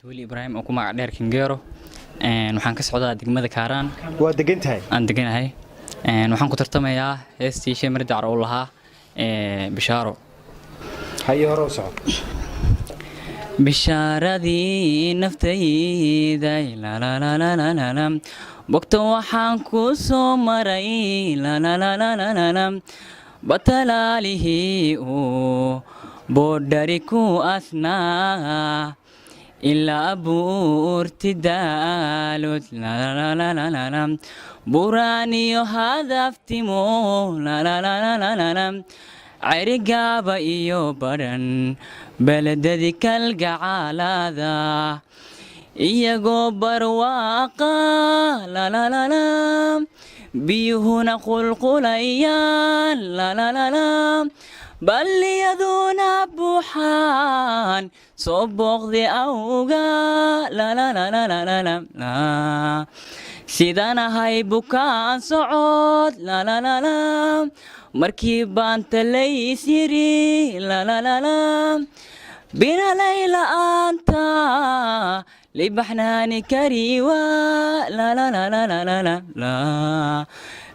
cabdiweli ibraahim oo ku magac dheer kingeero waxaan ka socdaa degmada kaaraan waa degantahay aan deganahay waxaan ku tartamayaa heestii shay mardaar oo lahaa bishaaro hayo hore u socod bishaaradii naftayda la la la la la la bogto waxaan ku soo maray la la la la la la batalaalihi oo boodhari ku asnaa ilaa abuurti daalod la la la la la la buraaniyo hadaftimo la la la la la la cerigaaba iyo badhan beledadi kalgacaalada iyagoo barwaaqa la la la la biyuhuna qulqulayaan la la la la balliyaduna buuxaan soo booqdi awga la la la la la la la sidaan ahay bukaan socod la la la la markii baan talays yiri la la la la binalay la'aanta libaxnaani kariwa la la la la la la la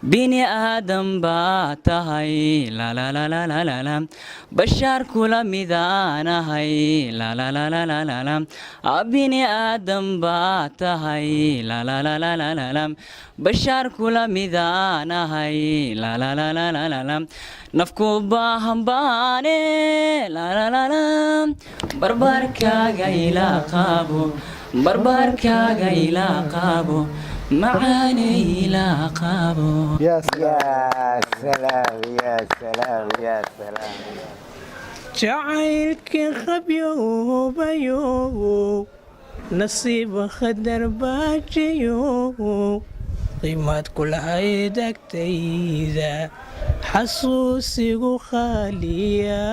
bini aadam baa tahay la la la la la la la bashaar kula midaanahay la la la la la la la bini aadam baa tahay la la la la la la la bashaar kula midaanahay la la la la la la la nafku baahan baane la la la la barbarkaaga ilaa qaabo barbarkaaga ilaa qaabo معاني لا قابو يا سلام يا سلام يا سلام جعلك خبيو بيو نصيب خدر باجيو قيمات كل عيدك تيذا حسوسي خاليا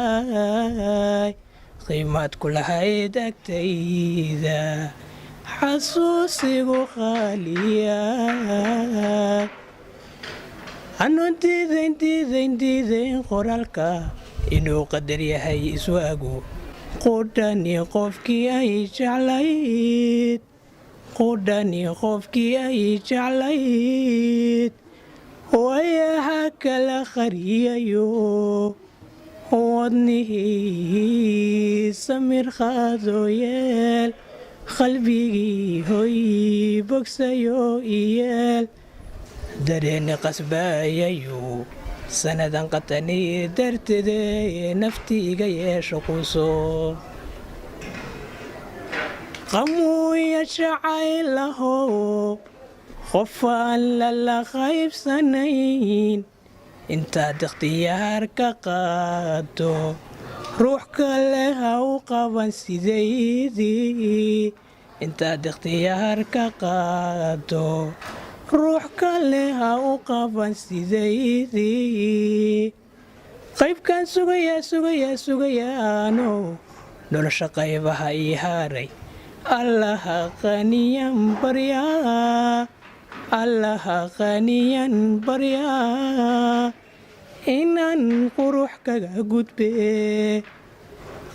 قيمات كل عيدك تيذا حسوسي خاليا أنو انتي قرالك إنو قدر يهي إسواقو قداني قفكي أي جعليت قداني قفكي أي جعليت ويا هكا خريايو ودني سمير خاذويل قلبي هوي بوكسيو إيال دريني قصبايو سندا قطني درتدي نفتي جاي شقوصو قمو يشعل له خفا لا خايف سنين انت اختيارك قادو روحك لها وقبا سيدي انت اختيارك قادو روحك لها وقبا سيدي قيب كان سوغيا نو نولش قيبها إيهاري الله غنيا بريا الله غنيا بريا إنان قروحك قدبي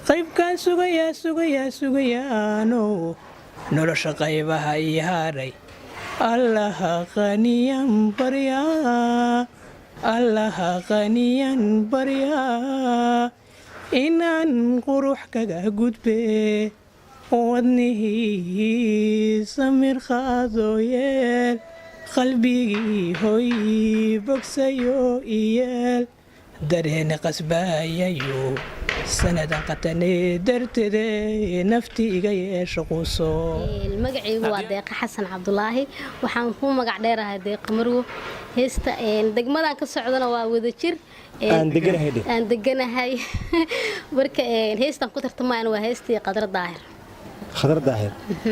قيب كان سوغيا نو نولش قيبها إيهاري الله غنيا بريا الله غنيا بريا إنان قروحك قدبي ودنه سمير خاذويل قلبي هوي بوكسيو إيال درين قصبايو سندا قتني درتدي نفتي جاي شقوصو المقعي هو ديق حسن عبد الله وحان كو مقع ديرها ديق مرو هيستا دقمدان كسocdana waa wada jir aan deganahay marka heestan ku tartamayna waa heestii qadar daahir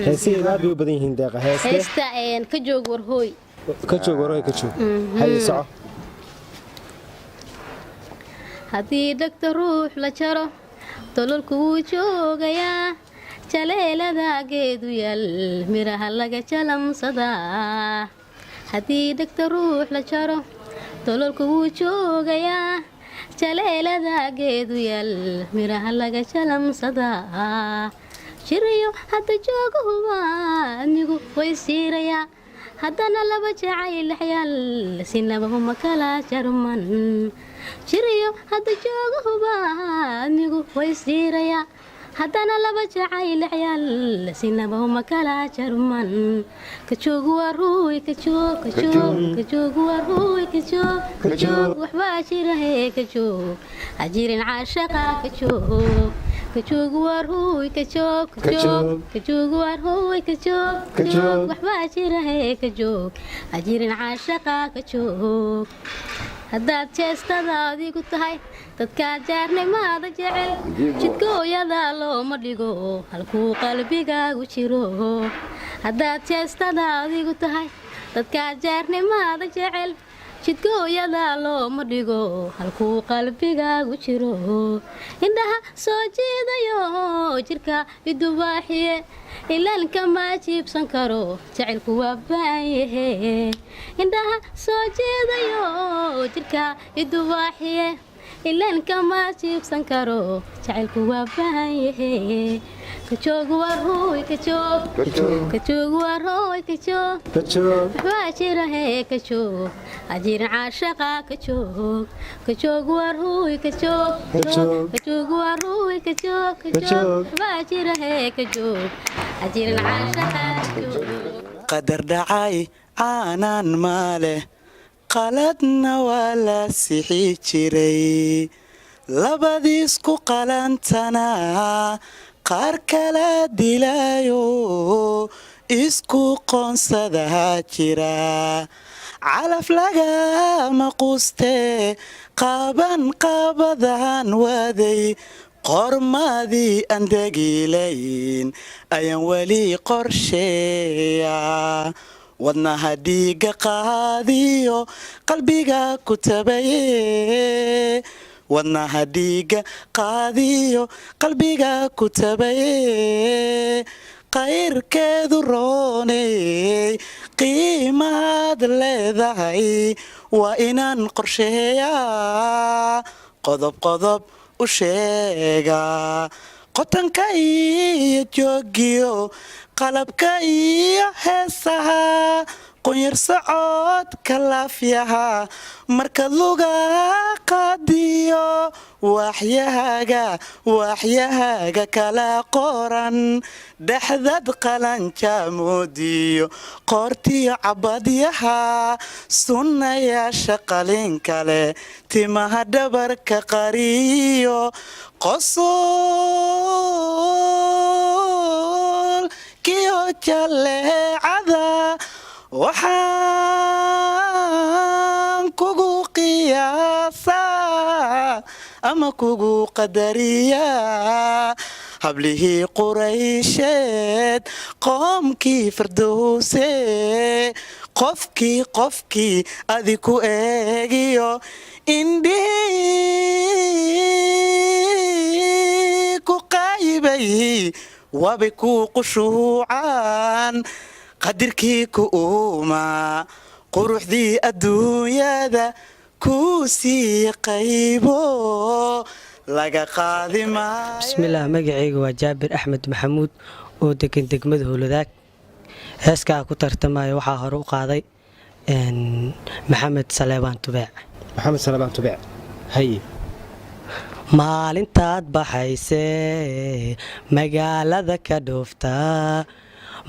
heestii aad u badan yihiin deeqa heesta ka joog warhooy hay soco hadii dhagta ruux la jaro tololku wuu joogayaa jaleelada geedu yal miraha laga jalamsadaa hadii dhagta ruux la jaro tololku wuu joogayaa jaleelada geedu yal miraha laga jalamsadaa jirayo hadda jooguhuba anigu way siirayaa haddana laba jacayl xyaal sinaba huma kala jarman jirayo hadda jooguhuba anigu way siirayaa haddana laba jacayl xyaal sinaba huma kala jarman ka joog waa ruuy ka joog waa ruuy ka joog waxbaa jirahe ka joog hajirin caashaqa ka joog waa ruuy ka joog waa ruuy ka joog waxbaa jirahe ka joog hajirin caashaqa ka joog haddaad jeestada adigu tahay dadkaa jaarnimaada jecel jidkooyada looma dhigo halkuu qalbigaagu jiro haddaad jeestada adigu tahay dadkaa jaarnimaada jecel jidkooyada looma dhigo halkuu qalbigaagu jiro indhaha soo jiidayo jirka idubaaxiye ilaalka ma jiibsan karo jacaylku waa baayahe indhaha soo jiidayo jirka idubaaxiye ilaalka ma jiibsan karo jacaylku waa baayahe ka joog waa ruuy ka joog waa ruuy ka joog waxbaa jirahe ka joog hajirin caashaqa ka joog waa ruuy ka joog waa ruuy ka joog waxbaa jirahe ka joog hajirin caashaqa ka joog qadar dhacay aanan maaleh qaladna waa la sixi jiray labadiisku qalantana qaar kala dilayo isku qoonsadaa jira calaf lagama quste qaban qabadahan waday qormadii aan degilayn ayaan weli qorsheeya wadnaha dhiiga qaadiyo qalbiga ku tabaye wadnaha dhiiga qaadiyo qalbiga ku tabaye qayrkeedu rooney qiimaad leedahay waa inaan qorsheeyaa qodob qodob u sheega qotanka iyo joogiyo qalabka iyo heesaha qunyar socodka laafyaha markaad luga qaadiyo waaxyahaga kala qoran dhexdad qalanjaamoodiyo qoortiyo cabadyaha sunnayaasha qalin kale timaha dhabarka qariyo qosul kiyo jaleecada waxaan kugu qiyaasaa ama kugu qadariyaa hablihii quraysheed qoomkii fardowse qofkii adi ku eegiyo indhihii ku qaayibay waabay ku qushuucaan qadirkii ku uumaa quruxdii adduunyada kuu sii qaybo laga qaadi maayo. bismillaah magacayga waa jaabir axmed maxamuud oo degan degmada howladaag heeskaa ku tartamaya waxaa hore u qaaday maxamed saleebaan tubeec haye maalintaad baxaysee magaalada ka dhooftaa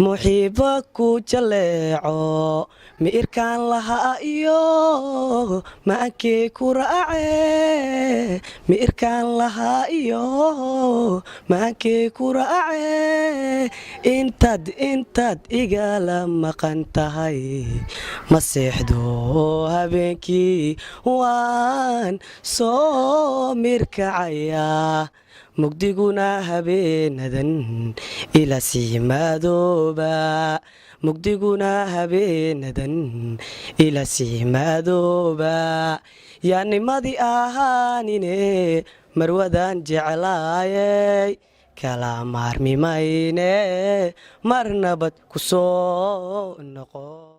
muxiibo ku jaleeco miirkaan lahaa iyo maankee ku raace miirkaan lahaa iyo maankee ku raace intaad igala maqan tahay ma seexdo habeenkii waan soo mirkacayaa mugdiguna habeenadan ila sii madooba mugdiguna habeenadan ila sii madooba yaanimadii ahaanine marwadan jeclaayay kala maarmi mayne mar nabad ku soo noqo.